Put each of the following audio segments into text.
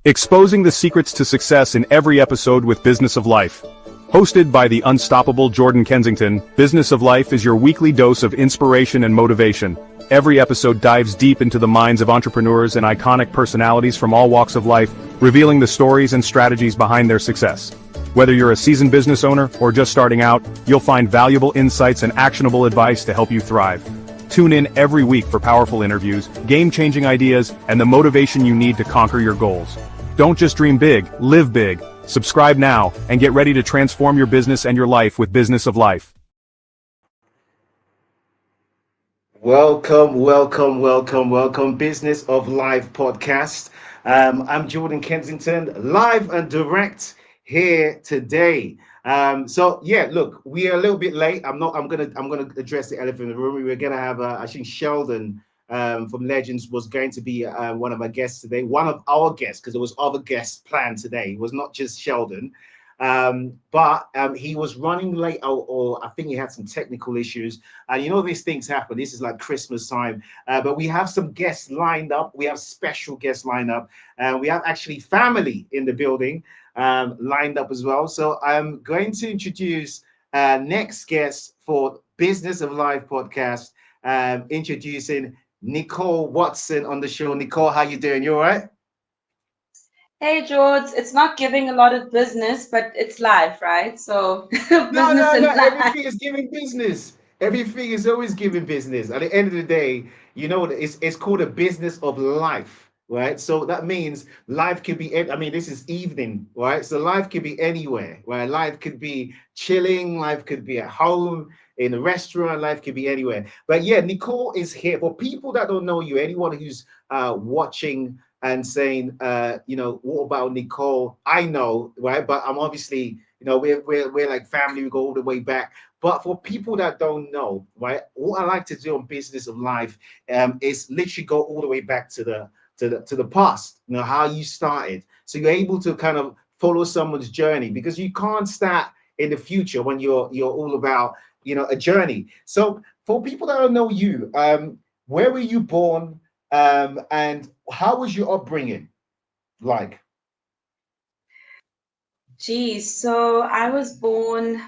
Exposing the secrets to success in every episode with Business of Life. Hosted by the unstoppable Jordan Kensington, Business of Life is your weekly dose of inspiration and motivation. Every episode dives deep into the minds of entrepreneurs and iconic personalities from all walks of life, revealing the stories and strategies behind their success. Whether you're a seasoned business owner or just starting out, you'll find valuable insights and actionable advice to help you thrive. Tune in every week for powerful interviews, game-changing ideas, and the motivation you need to conquer your goals. Don't just dream big, live big. Subscribe now, and get ready to transform your business and your life with Business of Life. Welcome, Business of Life podcast. I'm Jordan Kensington, live and direct here today. Look, we are a little bit late. I'm gonna address the elephant in the room. We were gonna have, I think Sheldon from Legends was going to be one of my guests today, one of our guests, because there was other guests planned today. It was not just Sheldon. But he was running late, or I think he had some technical issues. And these things happen. This is like Christmas time. But we have some guests lined up. We have special guests lined up. We have actually family in the building lined up as well. So I'm going to introduce next guest for Business of Life podcast, introducing Nicole Watson on the show. Nicole, how you doing? You all right? Hey George, it's not giving a lot of business, but it's life, right? So business No. and life. Everything is giving business. Everything is always giving business. At the end of the day, it's called a business of life, right? So that means life could be. I mean, this is evening, right? So life could be anywhere, right? Life could be chilling. Life could be at home, in a restaurant. Life could be anywhere. But yeah, Nicole is here. For people that don't know you, anyone who's watching and saying, what about Nicole? I know, right? But I'm obviously, we're like family. We go all the way back. But for people that don't know, right, what I like to do on Business of Life is literally go all the way back to the past. How you started, so you're able to kind of follow someone's journey, because you can't start in the future when you're all about a journey. So for people that don't know you, where were you born? And how was your upbringing like? Geez, so I was born,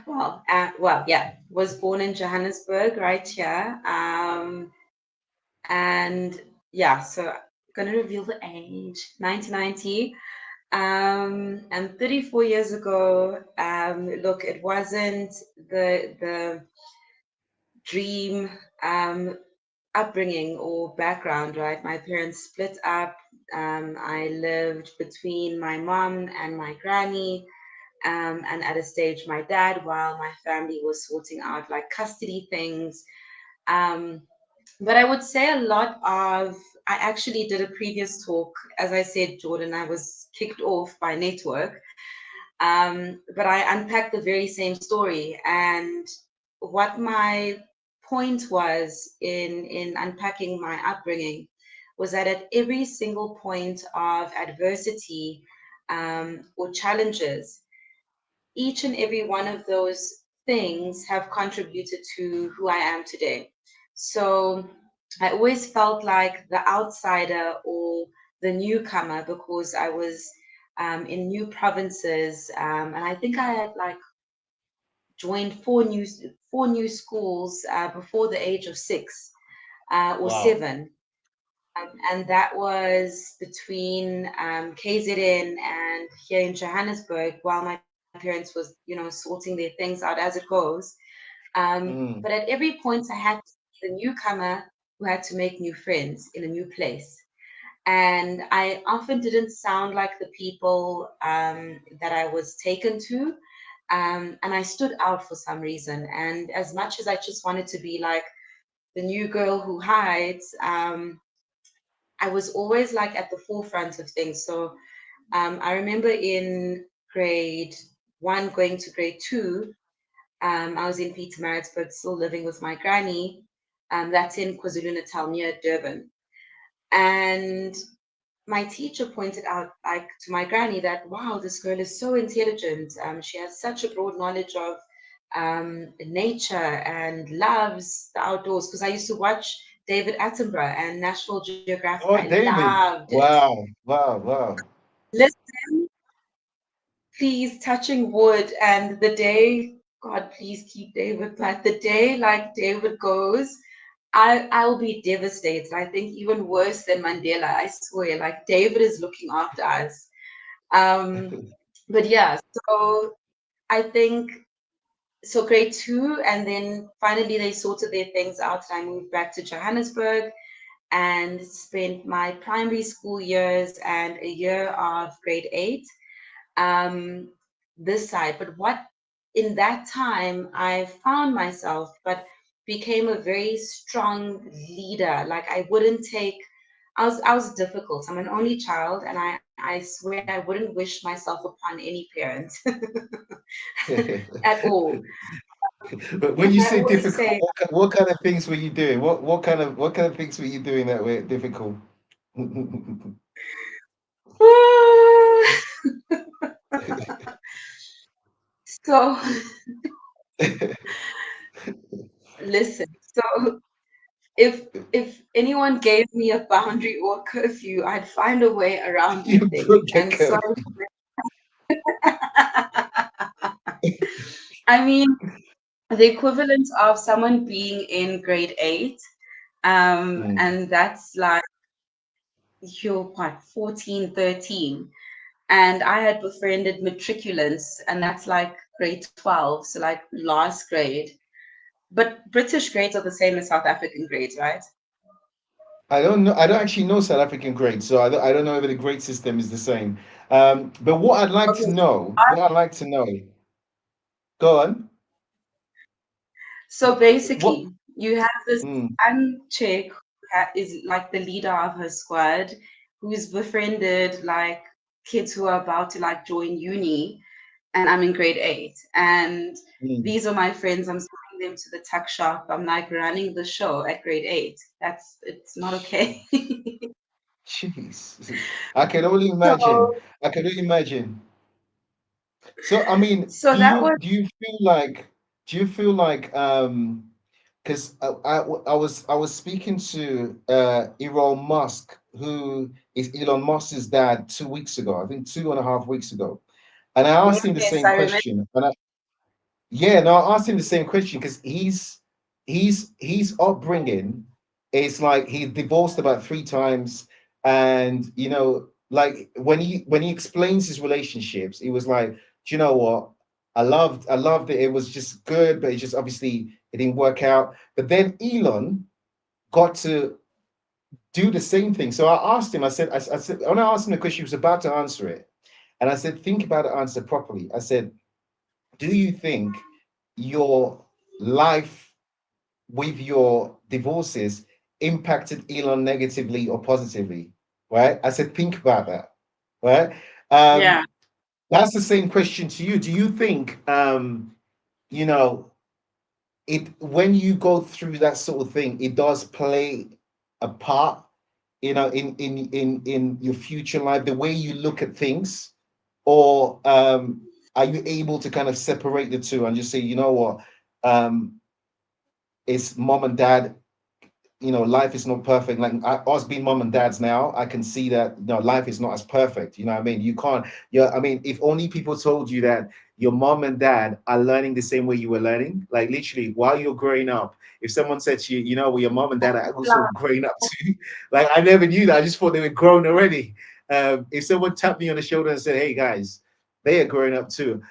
was born in Johannesburg, right here. And yeah, so I'm gonna reveal the age, 1990. And 34 years ago, look, it wasn't the dream upbringing or background, right? My parents split up. I lived between my mom and my granny, and at a stage, my dad, while my family was sorting out like custody things. Um, but I would say a lot of, I actually did a previous talk. As I said, Jordan, I was kicked off by network. But I unpacked the very same story. And what my point was in unpacking my upbringing was that at every single point of adversity or challenges, each and every one of those things have contributed to who I am today. So I always felt like the outsider or the newcomer because I was in new provinces, and I think I had like joined four new schools before the age of 6 or Wow. 7, and that was between KZN and here in Johannesburg, while my parents was sorting their things out as it goes. But Mm. at every point, I had to be the newcomer who had to make new friends in a new place. And I often didn't sound like the people that I was taken to. And I stood out for some reason. And as much as I just wanted to be like the new girl who hides, I was always like at the forefront of things. So I remember in grade 1 going to grade 2, I was in Pietermaritzburg, still living with my granny. That's in KwaZulu-Natal near Durban. And my teacher pointed out, like to my granny, that wow, this girl is so intelligent. She has such a broad knowledge of nature and loves the outdoors. Because I used to watch David Attenborough and National Geographic. I Oh, David. loved it. Wow. Listen, please, touching wood, and the day, God, please keep David, but the day like David goes, I'll be devastated. I think even worse than Mandela, I swear. Like David is looking after us. Um, but yeah, so I think so grade two, and then finally they sorted their things out, and I moved back to Johannesburg and spent my primary school years and a year of grade eight um, this side. But what in that time I found myself, but became a very strong leader. Like I wouldn't take. I was difficult. I'm an only child, and I swear I wouldn't wish myself upon any parent at all. But when And you I say always difficult, say, what kind of things were you doing? What kind of things were you doing that were difficult? so listen. So if anyone gave me a boundary or curfew, I'd find a way around the You thing. broke the And so, code. I mean, the equivalent of someone being in grade eight, Mm, and that's like you're what, 14, 13. And I had befriended matriculants, and that's like grade 12, so like last grade. But British grades are the same as South African grades, right? I don't know. I don't actually know South African grades, so I don't know if the grade system is the same. But Okay, what I'd like to know, go on. so What? basically, you have this Mm, one chick who is like the leader of her squad, who's befriended like kids who are about to like join uni, and I'm in grade eight. And mm. these are my friends. I'm sending them to the tuck shop. I'm like running the show at grade eight. It's not okay. Jeez, I can only So, imagine. I can only imagine. So, I mean, so that was, do you feel like because I was speaking to Elon Musk, who is Elon Musk's dad 2 weeks ago, I think 2.5 weeks ago, and I asked him the yes, same I remember. question, and yeah, no, I asked him the same question because he's upbringing is like he divorced about 3 times, and like when he explains his relationships, he was like, do you know what? I loved it. It was just good, but it just obviously it didn't work out. But then Elon got to do the same thing. So I asked him. I said when I asked him the question, he was about to answer it, and I said, think about the answer properly. I said, do you think your life with your divorces impacted Elon negatively or positively? Right? I said, think about that. Right? Yeah. Um, that's the same question to you. Do you think, you know, it when you go through that sort of thing, it does play a part, in your future life, the way you look at things, or are you able to kind of separate the two and just say, you know what, um, it's mom and dad, life is not perfect. Like us being mom and dads now, I can see that life is not as perfect. You know what I mean? You can't. Yeah, I mean, if only people told you that your mom and dad are learning the same way you were learning, like literally while you're growing up. If someone said to you, well, your mom and dad are also growing up too. Like I never knew that. I just thought they were grown already. If someone tapped me on the shoulder and said, "Hey guys, they are growing up too,"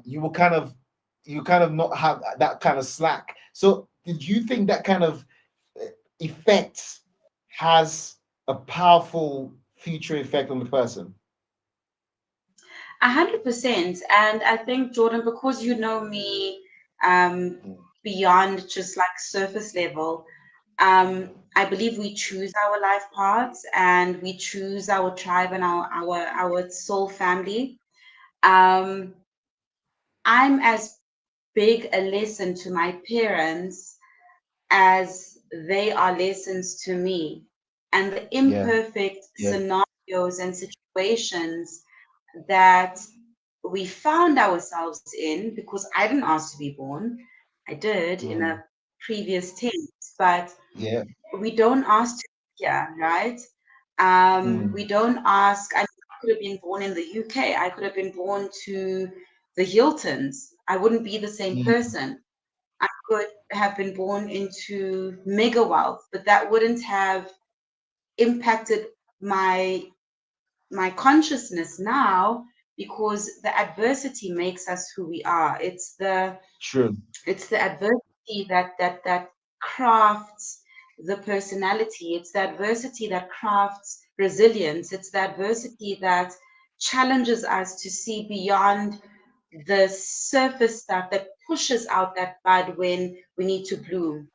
you kind of not have that kind of slack. So, did you think that kind of effect has a powerful future effect on the person? 100%. And I think, Jordan, because you know me Mm, beyond just like surface level, I believe we choose our life paths and we choose our tribe and our soul family. Um, I'm as big a lesson to my parents as they are lessons to me. And the yeah, imperfect yeah. scenarios and situations that we found ourselves in, because I didn't ask to be born, I did in Mm, a previous tense, but yeah. we don't ask to be here, right? Mm, We don't ask. could have been born in the UK. I could have been born to the Hiltons. I wouldn't be the same mm, person. I could have been born into mega wealth, but that wouldn't have impacted my my consciousness now, because the adversity makes us who we are. true. It's the adversity that crafts the personality. It's the adversity that crafts resilience. It's the adversity that challenges us to see beyond the surface stuff, that pushes out that bud when we need to bloom.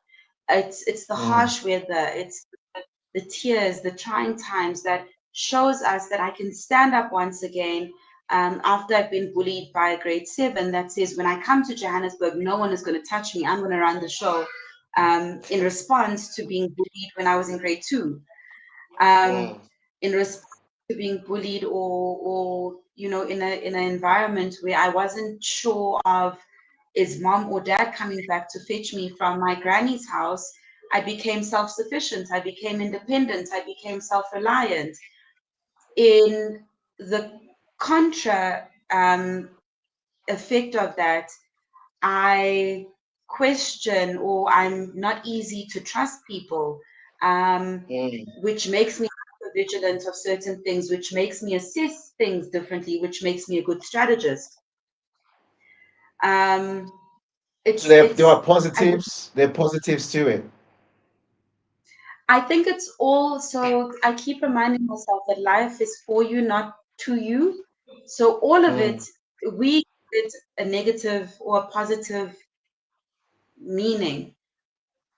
It's the Mm, harsh weather, it's the tears, the trying times that shows us that I can stand up once again, after I've been bullied by a grade seven that says, when I come to Johannesburg, no one is going to touch me. I'm going to run the show, in response to being bullied when I was in grade two, um, mm, in response to being bullied, or in an environment where I wasn't sure of, is mom or dad coming back to fetch me from my granny's house. I became self-sufficient. I became independent. I became self-reliant. In the contra, effect of that, I question, or I'm not easy to trust people, mm. which makes me vigilant of certain things, which makes me assess things differently, which makes me a good strategist. Um, So it's there it's are positives. There are positives to it. I think it's also, I keep reminding myself that life is for you, not to you. So all of it, Mm, we give it a negative or a positive meaning.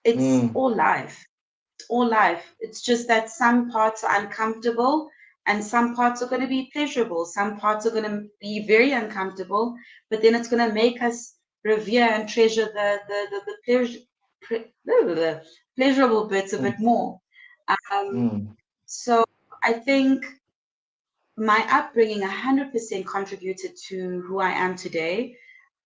It's mm, all life. All life. It's just that some parts are uncomfortable and some parts are going to be pleasurable. Some parts are going to be very uncomfortable, but then it's going to make us revere and treasure the pleasurable bits a mm, bit more. Um, mm. so I think my upbringing 100% contributed to who I am today.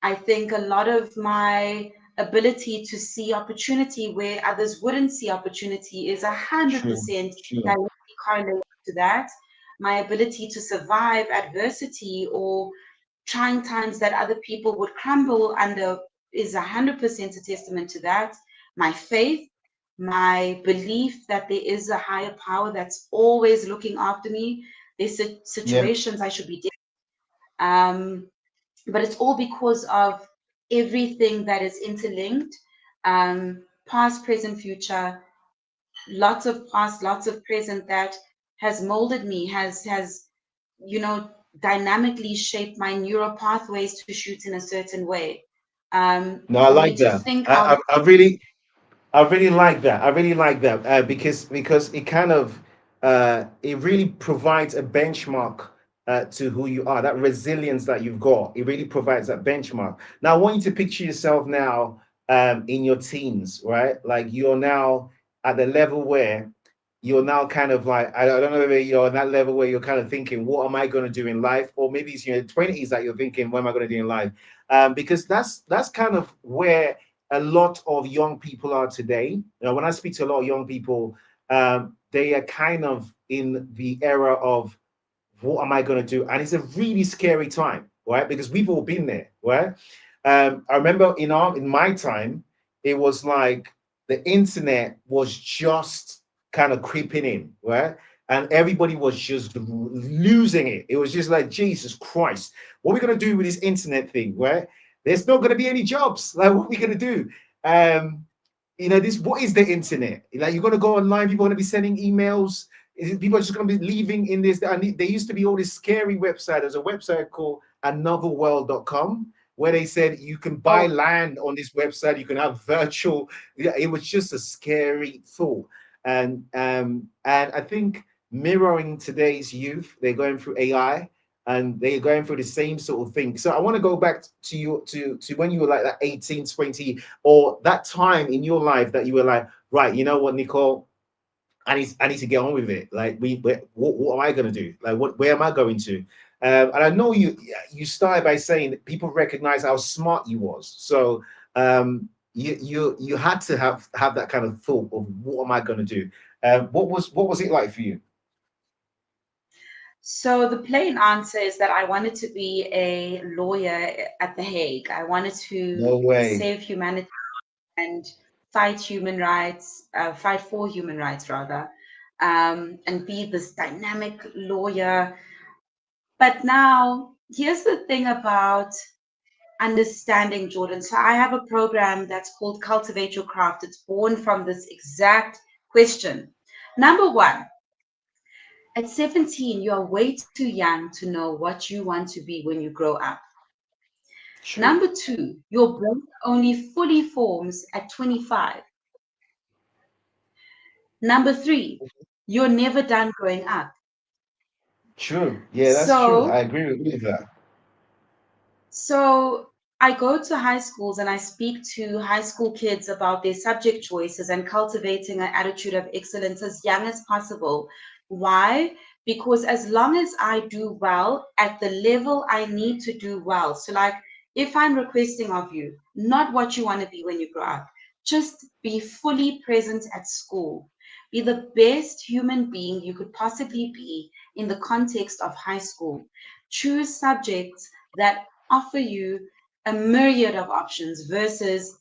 I think a lot of my ability to see opportunity where others wouldn't see opportunity is True, 100% true. directly correlated to that. My ability to survive adversity or trying times that other people would crumble under is 100% a testament to that. My faith, my belief that there is a higher power that's always looking after me. There's Yeah. situations I should be dead. But it's all because of everything that is interlinked, past, present, future, lots of past, lots of present, that has molded me, has you know dynamically shaped my neural pathways to shoot in a certain way, No, I for me like to that. think out of. I really like that. I really like that because it kind of it really provides a benchmark to who you are. That resilience that you've got, it really provides that benchmark. Now, I want you to picture yourself now in your teens, right? Like you're now at the level where you're now kind of like I don't know whether you're on that level where you're kind of thinking, what am I going to do in life? Or maybe it's your 20s that you're thinking, what am I going to do in life? Because that's kind of where a lot of young people are today. When I speak to a lot of young people, they are kind of in the era of what am I going to do? And it's a really scary time, right? Because we've all been there, right? I remember in my time, it was like the internet was just kind of creeping in, right? And everybody was just losing it. It was just like, Jesus Christ, what are we going to do with this internet thing, right? There's not going to be any jobs. Like, what are we going to do? This, what is the internet? Like, you're going to go online, people are going to be sending emails, people are just going to be leaving in this. And there used to be all this scary website. There's a website called anotherworld.com where they said you can buy Oh, land on this website, you can have virtual. Yeah, it was just a scary thought. And I think mirroring today's youth, they're going through AI and they're going through the same sort of thing. So I want to go back to you to when you were like that 18, 20, or that time in your life that you were like, right, you know what, Nicole, I need to get on with it. Like, what am I going to do? Like, where am I going to? And I know you started by saying that people recognize how smart you was. So you had to have that kind of thought of what am I going to do? What was it like for you? So the plain answer is that I wanted to be a lawyer at The Hague. I wanted No to way. save humanity and fight human rights, fight for human rights rather, and be this dynamic lawyer. But now, here's the thing about understanding, Jordan. So I have a program that's called Cultivate Your Craft. It's born from this exact question. Number one, at 17, you are way too young to know what you want to be when you grow up. True. Number two, your brain only fully forms at 25. Number three, you're never done growing up. True. Yeah, that's true. I So agree with that. So I go to high schools and I speak to high school kids about their subject choices and cultivating an attitude of excellence as young as possible. Why? Because as long as I do well at the level I need to do well, so like if I'm requesting of you, not what you want to be when you grow up, just be fully present at school. Be the best human being you could possibly be in the context of high school. Choose subjects that offer you a myriad of options versus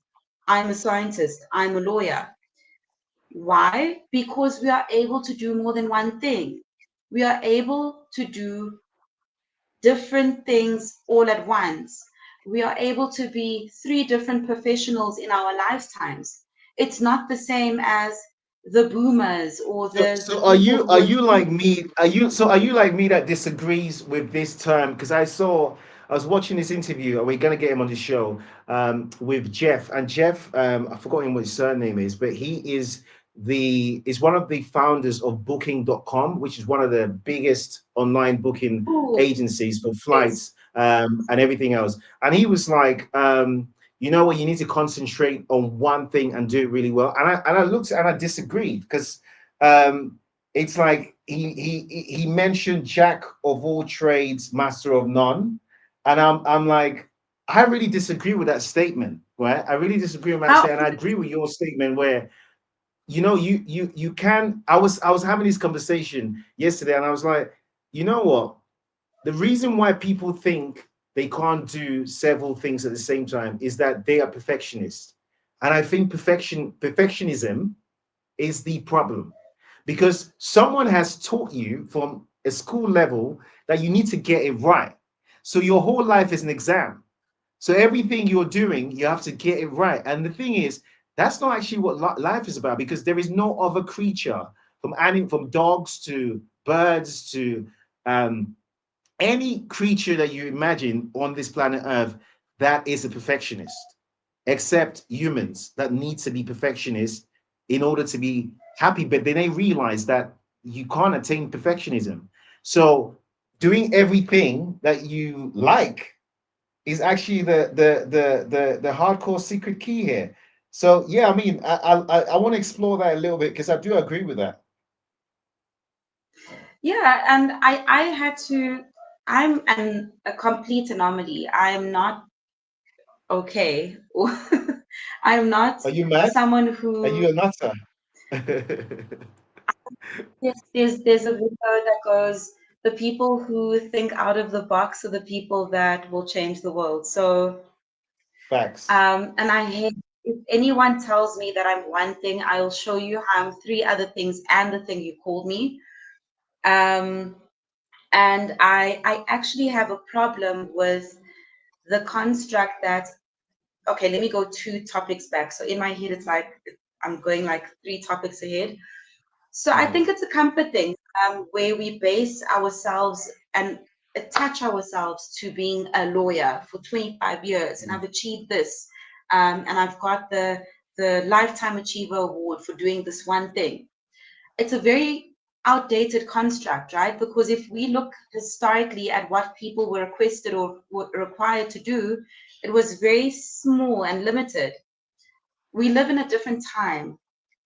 I'm a scientist, I'm a lawyer. Why? Because we are able to do more than one thing. We are able to do different things all at once. We are able to be three different professionals in our lifetimes. It's not the same as the boomers or So, the so people who are were you like me? Are you like me that disagrees with this term? Because I was watching this interview, and we're gonna get him on the show with Jeff. And Jeff, I forgot him what his surname is, but he is one of the founders of Booking.com, which is one of the biggest online booking cool. agencies for Yes. flights and everything else. And he was like, you know what, you need to concentrate on one thing and do it really well. And I looked and I disagreed because um, it's like he mentioned Jack of all trades, master of none, and I'm like, I really disagree with that statement, right? I really disagree with that How statement. And I agree with your statement where you can. I was having this conversation yesterday, and I was like, you know what? The reason why people think they can't do several things at the same time is that they are perfectionists, and I think perfectionism is the problem because someone has taught you from a school level that you need to get it right. So your whole life is an exam. So everything you're doing, you have to get it right. And the thing is, that's not actually what life is about because there is no other creature from dogs to birds to um, any creature that you imagine on this planet Earth that is a perfectionist, except humans that need to be perfectionists in order to be happy. But then they realize that you can't attain perfectionism. So doing everything that you like is actually the hardcore secret key here. So yeah, I mean, I want to explore that a little bit because I do agree with that. Yeah, and I had to. A complete anomaly. I'm not okay. I'm not Are you mad? someone Are who. you a nutter? There's a video that goes, the people who think out of the box are the people that will change the world. So, Facts. and I hate if anyone tells me that I'm one thing, I'll show you how I'm three other things and the thing you called me. Um, and I actually have a problem with the construct that, okay, let me go two topics back. So in my head it's like I'm going like three topics ahead. So I Mm, think it's a comfort thing, where we base ourselves and attach ourselves to being a lawyer for 25 years and mm. I've achieved this, and I've got the lifetime achiever award for doing this one thing. It's a very outdated construct, right? Because if we look historically at what people were requested or were required to do, it was very small and limited. We live in a different time.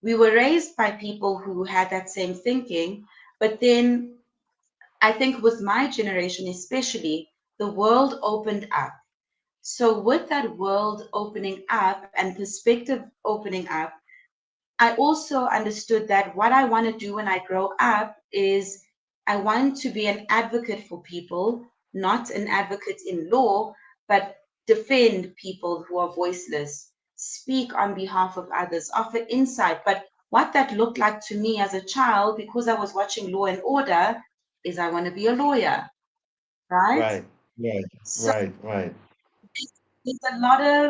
We were raised by people who had that same thinking, but then I think with my generation especially, the world opened up. So, with that world opening up and perspective opening up, I also understood that what I want to do when I grow up is I want to be an advocate for people, not an advocate in law, but defend people who are voiceless, speak on behalf of others, offer insight. But what that looked like to me as a child, because I was watching Law and Order, is I want to be a lawyer, right? Right. Right. So Right. Right. there's a lot of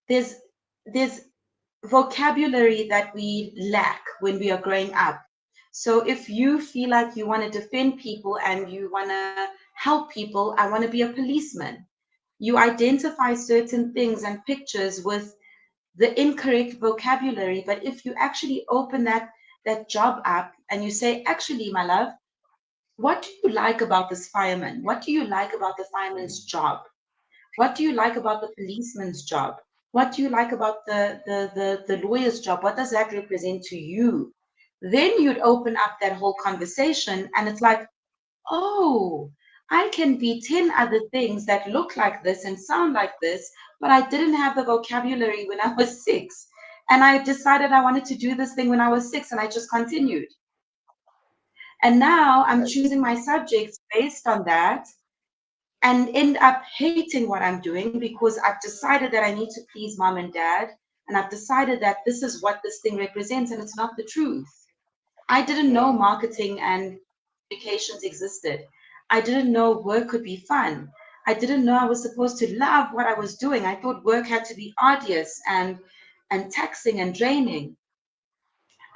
there's there's vocabulary that we lack when we are growing up. So if you feel like you want to defend people and you want to help people, I want to be a policeman. You identify certain things and pictures with the incorrect vocabulary. But if you actually open that job up and you say, actually, my love, what do you like about this fireman? What do you like about the fireman's job? What do you like about the policeman's job? What do you like about the lawyer's job? What does that represent to you? Then you'd open up that whole conversation, and it's like, oh, I can be 10 other things that look like this and sound like this, but I didn't have the vocabulary when I was 6. And I decided I wanted to do this thing when I was 6, and I just continued. And now I'm choosing my subjects based on that and end up hating what I'm doing because I've decided that I need to please mom and dad. And I've decided that this is what this thing represents, and it's not the truth. I didn't know Right. marketing and communications existed. I didn't know work could be fun. I didn't know I was supposed to love what I was doing. I thought work had to be arduous and taxing and draining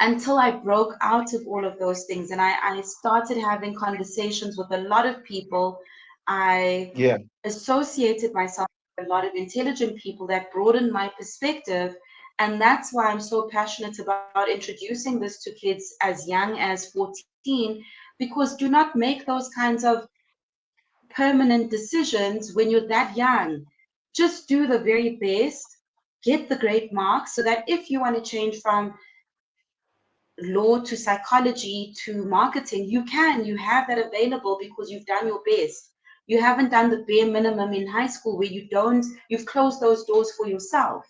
until I broke out of all of those things and I started having conversations with a lot of people. I Yeah. associated myself with a lot of intelligent people that broadened my perspective. And that's why I'm so passionate about introducing this to kids as young as 14, because do not make those kinds of permanent decisions when you're that young. Just do the very best, get the great marks, so that if you want to change from law to psychology to marketing, you have that available because you've done your best. You haven't done the bare minimum in high school where you've closed those doors for yourself.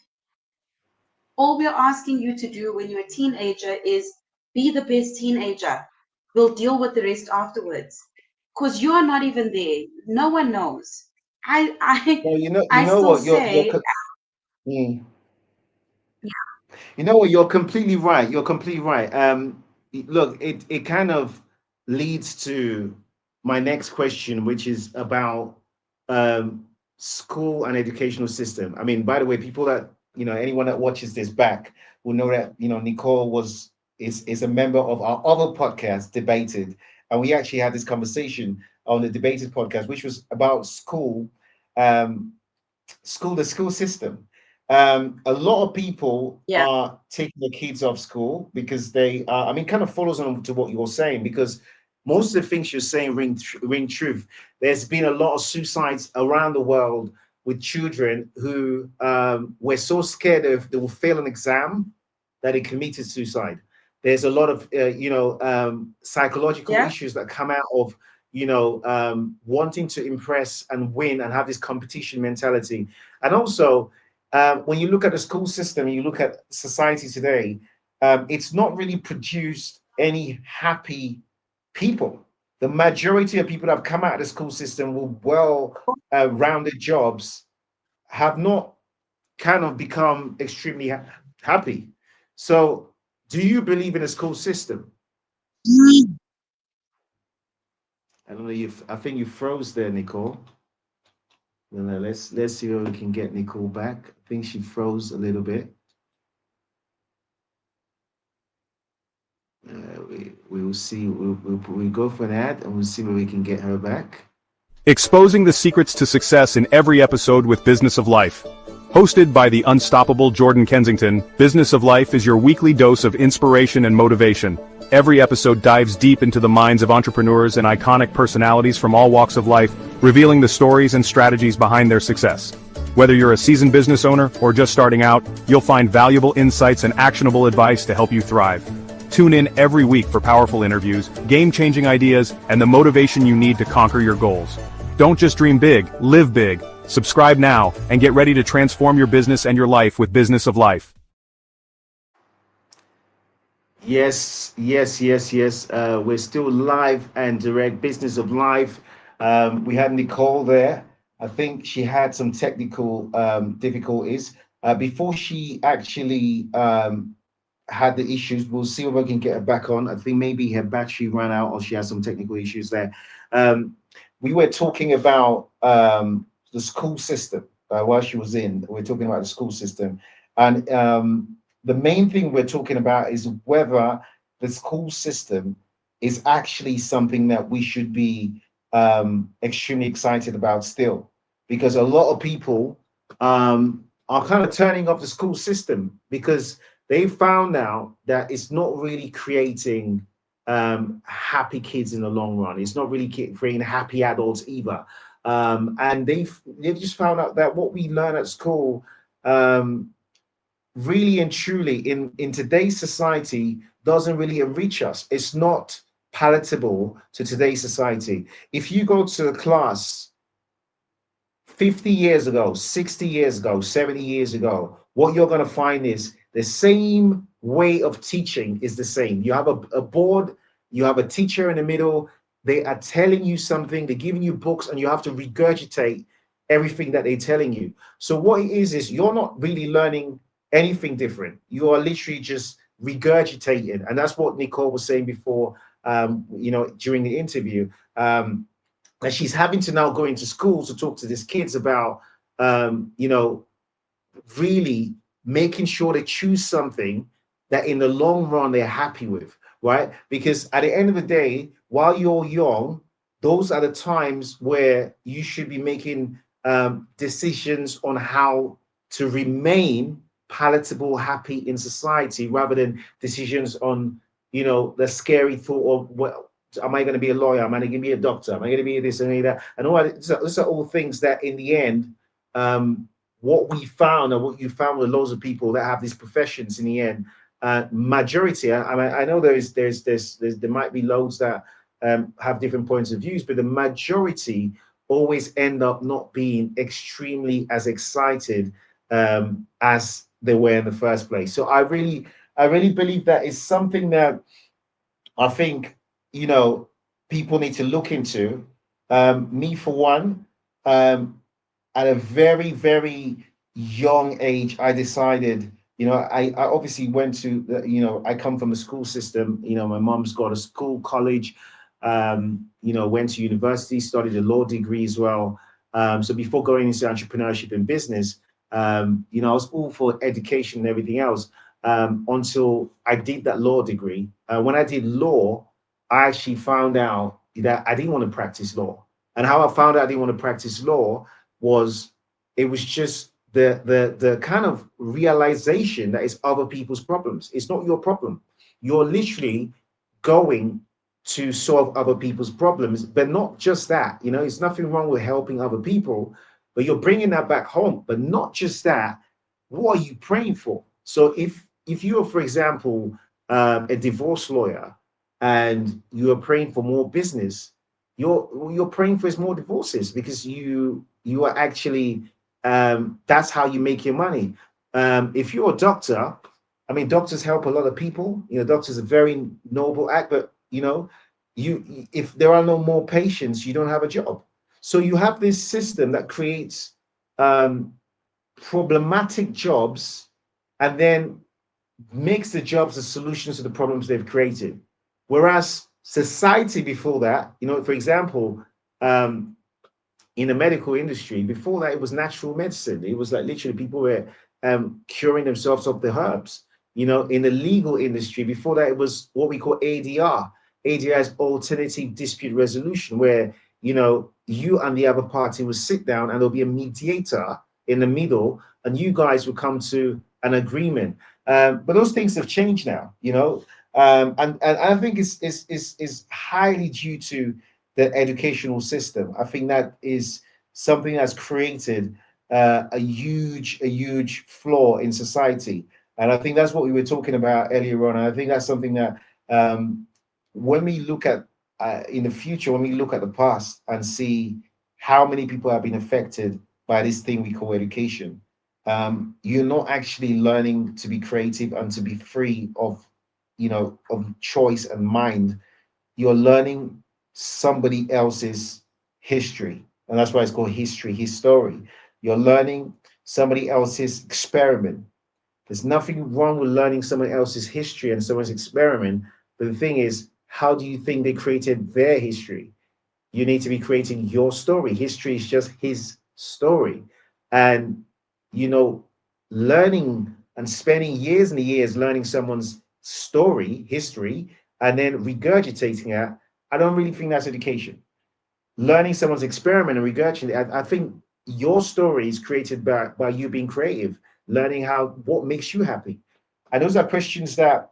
All we're asking you to do when you're a teenager is be the best teenager. We'll deal with the rest afterwards. Because you are not even there. No one knows. I I Well, I still what, say, mm. You know what? You're completely right. You're completely right. Look, it kind of leads to my next question, which is about um, school and educational system. I mean, by the way, people that anyone that watches this back will know that Nicole is a member of our other podcast, Debated, and we actually had this conversation on the Debated podcast, which was about um, the school system. A lot of people yeah, are taking the kids off school because they are, I mean, kind of follows on to what you're saying, because most of the things you're saying ring truth. There's been a lot of suicides around the world with children who were so scared of they will fail an exam that they committed suicide. There's a lot of psychological yeah, issues that come out of wanting to impress and win and have this competition mentality. And also, when you look at the school system, you look at society today, it's not really produced any happy people. The majority of people that have come out of the school system with rounded jobs have not kind of become extremely happy. So, do you believe in a school system? I don't know. I think you froze there, Nicole. Let's see if we can get Nicole back. I think she froze a little bit. We will see. We'll go for an ad and we'll see where we can get her back. Exposing the secrets to success in every episode with Business of Life. Hosted by the unstoppable Jordan Kensington, Business of Life is your weekly dose of inspiration and motivation. Every episode dives deep into the minds of entrepreneurs and iconic personalities from all walks of life, revealing the stories and strategies behind their success. Whether you're a seasoned business owner or just starting out, you'll find valuable insights and actionable advice to help you thrive. Tune in every week for powerful interviews, game-changing ideas, and the motivation you need to conquer your goals. Don't just dream big, live big. Subscribe now and get ready to transform your business and your life with Business of Life. Yes, yes, yes, yes. We're still live and direct. Business of Life. We had Nicole there. I think she had some technical difficulties. Before she actually had the issues, we'll see if I can get her back on. I think maybe her battery ran out or she has some technical issues there. Um, we were talking about the school system while she was in. We're talking about the school system. And the main thing we're talking about is whether the school system is actually something that we should be extremely excited about still, because a lot of people are kind of turning off the school system because they found out that it's not really creating happy kids in the long run. It's not really creating happy adults either. And they've just found out that what we learn at school um, really and truly in today's society doesn't really enrich us. It's not palatable to today's society. If you go to a class 50 years ago, 60 years ago, 70 years ago, what you're going to find is the same way of teaching is the same. You have a board, you have a teacher in the middle, they are telling you something, they're giving you books, and you have to regurgitate everything that they're telling you. So, what it is you're not really learning anything different. You are literally just regurgitating. And that's what Nicole was saying before, during the interview. And she's having to now go into schools to talk to these kids about um, you know really making sure they choose something that in the long run they're happy with, right? Because at the end of the day, while you're young, those are the times where you should be making decisions on how to remain palatable, happy in society, rather than decisions on, the scary thought of, well, am I going to be a lawyer? Am I going to be a doctor? Am I going to be this and that? And all that. Those are all things that in the end, what we found and what you found with loads of people that have these professions in the end, majority. I know there might be loads that have different points of views, but the majority always end up not being extremely as excited as they were in the first place. So I really believe that is something that I think people need to look into. Me for one. At a very, very young age, I decided, I obviously went to, I come from the school system. My mom's got a school, college, went to university, studied a law degree as well. So before going into entrepreneurship and business, I was all for education and everything else until I did that law degree. When I did law, I actually found out that I didn't want to practice law. And how I found out I didn't want to practice law was it was just the kind of realization that it's other people's problems. It's not your problem. You're literally going to solve other people's problems, but not just that. It's nothing wrong with helping other people, but you're bringing that back home. But not just that. What are you praying for? So if you are, for example, a divorce lawyer and you are praying for more business, you're praying for is more divorces because you are actually that's how you make your money. If you're a doctor, I mean, doctors help a lot of people. Doctors are very noble act, but you if there are no more patients, you don't have a job. So you have this system that creates um, problematic jobs and then makes the jobs the solutions to the problems they've created. Whereas society before that, for example, um, in the medical industry, before that, it was natural medicine. It was like literally people were curing themselves of the herbs. In the legal industry, before that, it was what we call ADR. ADR is alternative dispute resolution, where you and the other party will sit down and there'll be a mediator in the middle, and you guys will come to an agreement. But those things have changed now, and I think it's highly due to the educational system. I think that is something that's created a huge flaw in society, and I think that's what we were talking about earlier on. And I think that's something that um, when we look at in the future, when we look at the past and see how many people have been affected by this thing we call education, you're not actually learning to be creative and to be free of of choice and mind, you're learning somebody else's history. And that's why it's called history, his story. You're learning somebody else's experiment. There's nothing wrong with learning someone else's history and someone's experiment. But the thing is, how do you think they created their history? You need to be creating your story. History is just his story. And, you know, learning and spending years and years learning someone's story, history, and then regurgitating it, I don't really think that's education. Learning someone's experiment and regurgitating, I think your story is created by you being creative, learning what makes you happy. And those are questions that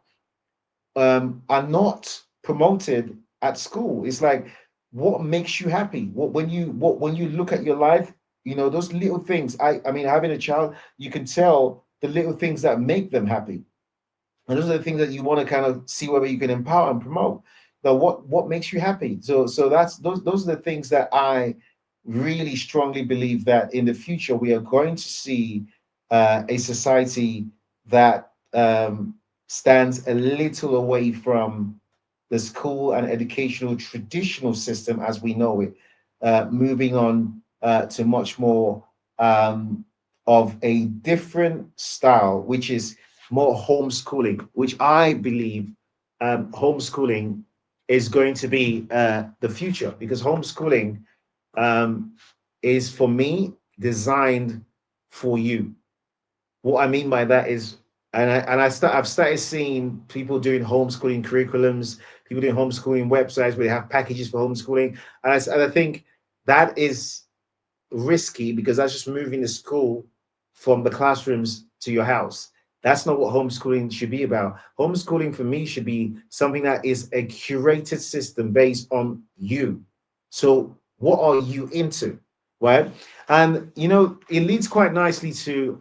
are not promoted at school. It's like, what makes you happy? What when you look at your life, those little things. I mean, having a child, you can tell the little things that make them happy. And those are the things that you want to kind of see whether you can empower and promote. Now, what makes you happy? So that's those are the things that I really strongly believe that in the future we are going to see a society that stands a little away from the school and educational traditional system as we know it, moving on to much more of a different style, which is more homeschooling, which I believe homeschooling is going to be the future, because homeschooling um, is, for me, designed for you. What I mean by that is, I've started seeing people doing homeschooling curriculums, people doing homeschooling websites where they have packages for homeschooling, and I think that is risky, because that's just moving the school from the classrooms to your house. That's not what homeschooling should be about. Homeschooling for me should be something that is a curated system based on you. So, what are you into, right? And it leads quite nicely to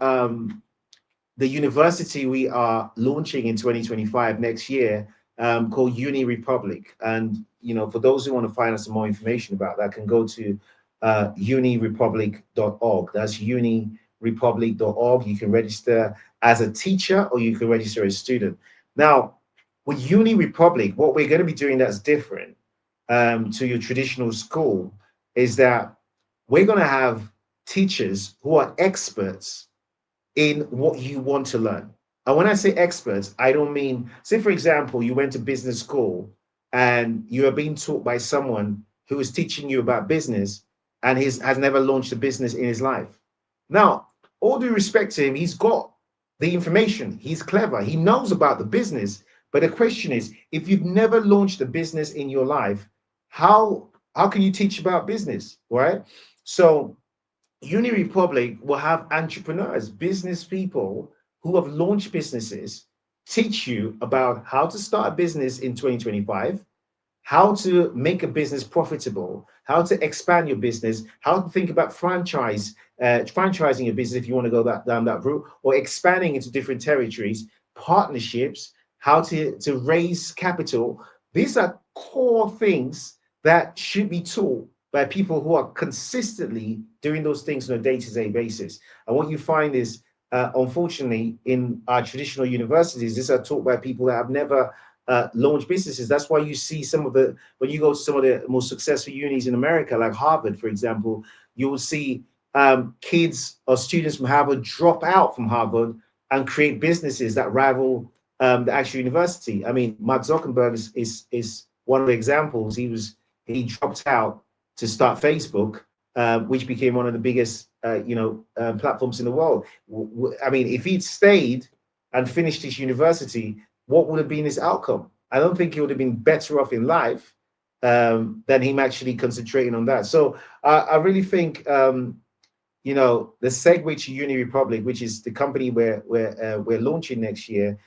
the university we are launching in 2025 next year, called Uni Republic. And for those who want to find out some more information about that, can go to unirepublic.org. That's unirepublic.org. You can register as a teacher or you can register as a student. Now, with Uni Republic, what we're going to be doing that's different to your traditional school is that we're going to have teachers who are experts in what you want to learn. And when I say experts, I don't mean, say, for example, you went to business school and you are being taught by someone who is teaching you about business and has never launched a business in his life. Now, all due respect to him, he's got the information, he's clever, he knows about the business. But the question is, if you've never launched a business in your life, how can you teach about business, right? So Uni Republic will have entrepreneurs, business people who have launched businesses, teach you about how to start a business in 2025, how to make a business profitable, how to expand your business, how to think about franchising your business if you want to go down that route, or expanding into different territories, partnerships, how to raise capital. These are core things that should be taught by people who are consistently doing those things on a day-to-day basis. And what you find is, unfortunately, in our traditional universities, these are taught by people that have never launch businesses. That's why you see when you go to some of the most successful unis in America, like Harvard, for example, you will see kids or students from Harvard drop out from Harvard and create businesses that rival the actual university. I mean, Mark Zuckerberg is one of the examples. He dropped out to start Facebook, which became one of the biggest platforms in the world. I mean, if he'd stayed and finished his university, what would have been his outcome? I don't think he would have been better off in life than him actually concentrating on that. So I really think the segue to Uni Republic, which is the company we're launching next year,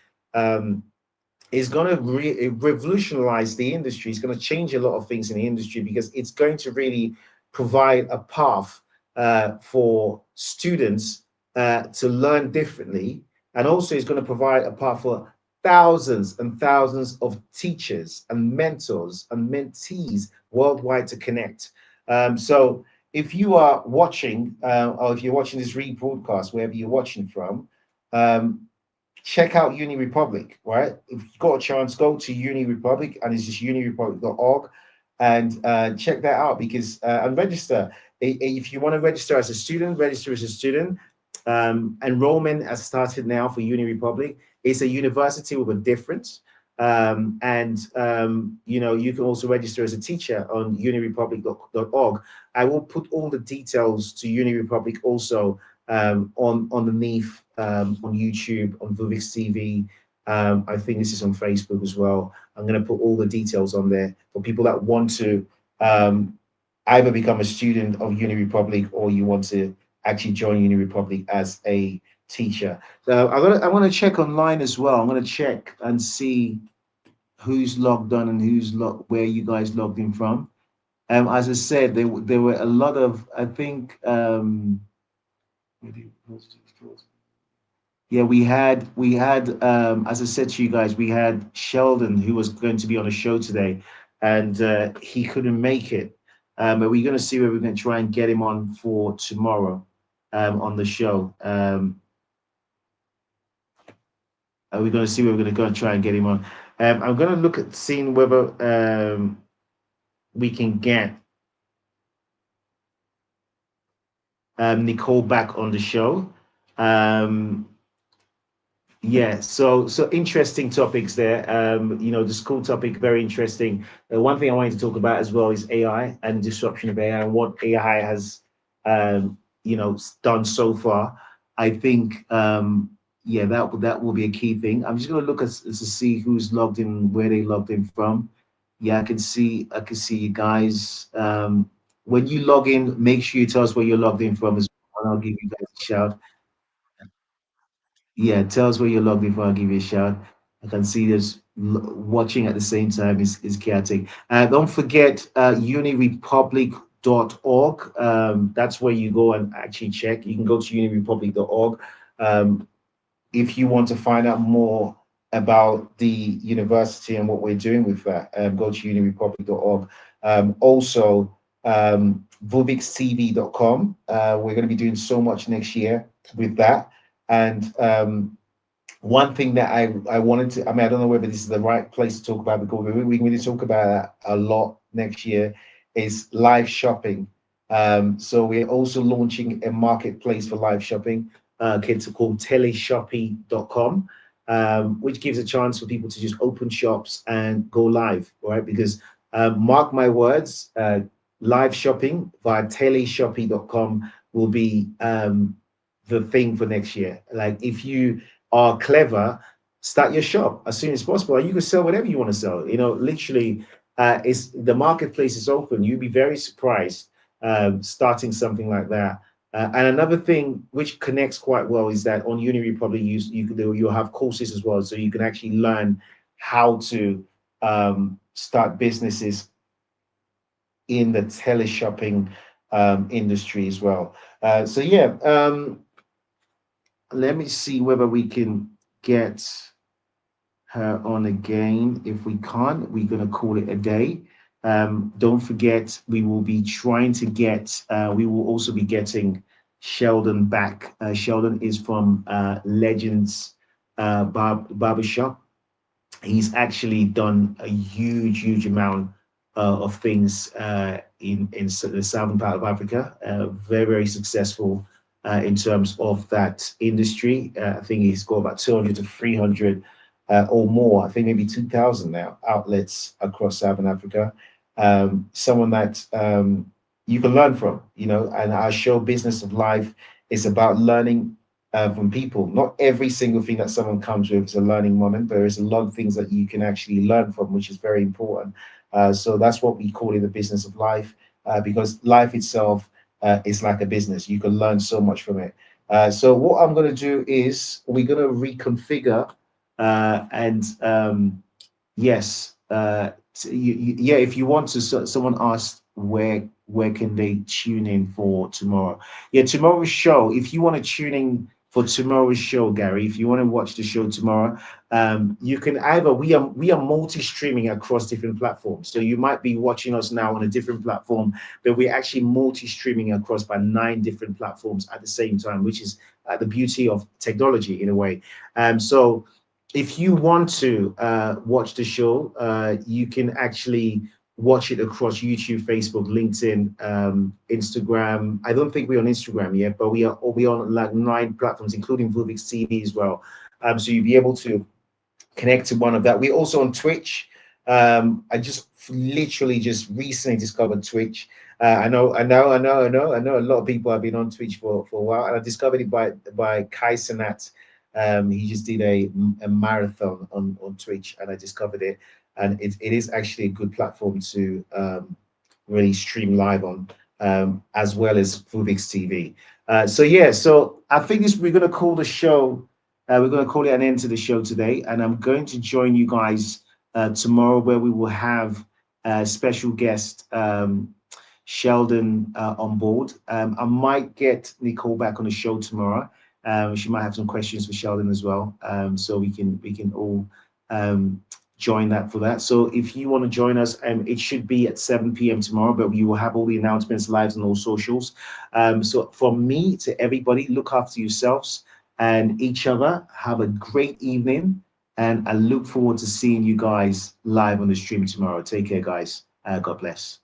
is going to revolutionize the industry. It's going to change a lot of things in the industry, because it's going to really provide a path for students to learn differently, and also it's going to provide a path for thousands and thousands of teachers and mentors and mentees worldwide to connect. So if you are watching, or if you're watching this rebroadcast, wherever you're watching from, um, check out Uni Republic, right? If you've got a chance, go to Uni Republic, and it's just unirepublic.org, and check that out, because and register. If you want to register as a student, register as a student. Enrollment has started now for Uni Republic. It's a university with a difference. You know, you can also register as a teacher on unirepublic.org. I will put all the details to Uni Republic also on underneath on YouTube, on Vuvix TV. I think this is on Facebook as well. I'm going to put all the details on there for people that want to um, either become a student of Uni Republic, or you want to actually join Uni Republic as a teacher. So I want to check online as well. I'm going to check and see who's logged on and where you guys logged in from. As I said, there were a lot of, I think. Yeah, we had as I said to you guys, we had Sheldon, who was going to be on a show today, and he couldn't make it. But we're going to see where we're going to try and get him on for tomorrow on the show. We're going to see where we're going to go and try and get him on. I'm going to look at seeing whether we can get Nicole back on the show. Um, Yeah, so interesting topics there. You know, the school topic, very interesting. One thing I wanted to talk about as well is AI and disruption of AI and what AI has, you know, done so far. I think, yeah, that will be a key thing. I'm just gonna look at to see who's logged in, where they logged in from. Yeah, I can see you guys. When you log in, make sure you tell us where you're logged in from as well, and I'll give you guys a shout. Yeah, tell us where you're logged before I give you a shout. I can see there's watching at the same time is chaotic. Don't forget unirepublic.org. That's where you go and actually check. You can go to unirepublic.org. Um, if you want to find out more about the university and what we're doing with that, go to unirepublic.org. Also, vuvixtv.com. We're going to be doing so much next year with that. And one thing that I wanted to, I mean, I don't know whether this is the right place to talk about, because we can really talk about that a lot next year, is live shopping. So we're also launching a marketplace for live shopping. Kids are called teleshoppy.com, which gives a chance for people to just open shops and go live, right? Because mark my words, live shopping via teleshoppy.com will be the thing for next year. Like, if you are clever, start your shop as soon as possible, and you can sell whatever you want to sell. You know, literally, it's the marketplace is open. You'd be very surprised starting something like that. And another thing which connects quite well is that on Uni Republic, you'll have courses as well, so you can actually learn how to start businesses in the teleshopping industry as well. So yeah, let me see whether we can get her on again. If we can't, we're going to call it a day. Don't forget, we will be trying to get, we will also be getting Sheldon back. Sheldon is from Legends Barbershop. He's actually done a huge amount of things the southern part of Africa. Very successful in terms of that industry. I think he's got about 200 to 300 or more. I think maybe 2,000 now outlets across Southern Africa. Someone that you can learn from, you know. And our show, Business of Life, is about learning from people. Not every single thing that someone comes with is a learning moment, but there's a lot of things that you can actually learn from, which is very important. So that's what we call it, the business of life, because life itself is like a business. You can learn so much from it. So what I'm going to do is we're going to reconfigure and yes, yeah. If you want to, someone asked where can they tune in for tomorrow? Yeah, tomorrow's show. If you want to tune in for tomorrow's show, Gary. If you want to watch the show tomorrow, you can either we are multi-streaming across different platforms. So you might be watching us now on a different platform, but we're actually multi-streaming across by 9 different platforms at the same time, which is the beauty of technology in a way. So if you want to watch the show, you can actually watch it across YouTube, Facebook, LinkedIn, Instagram. I don't think we're on Instagram yet, but we on like 9 platforms, including Vuvix TV as well. So you'll be able to connect to one of that. We're also on Twitch. I just literally just recently discovered Twitch. I know. A lot of people have been on Twitch for a while, and I discovered it by Kai Sanat. He just did a marathon on Twitch, and I discovered it, and it is actually a good platform to really stream live on, as well as Vuvix TV. So yeah, so I think this we're gonna call the show. We're going to call it an end to the show today, and I'm going to join you guys tomorrow, where we will have a special guest, Sheldon, on board. I might get Nicole back on the show tomorrow. She might have some questions for Sheldon as well, so we can all join that for that. So if you want to join us, it should be at 7 p.m. tomorrow, but we will have all the announcements live on all socials. So from me to everybody, look after yourselves and each other. Have a great evening, and I look forward to seeing you guys live on the stream tomorrow. Take care, guys. God bless.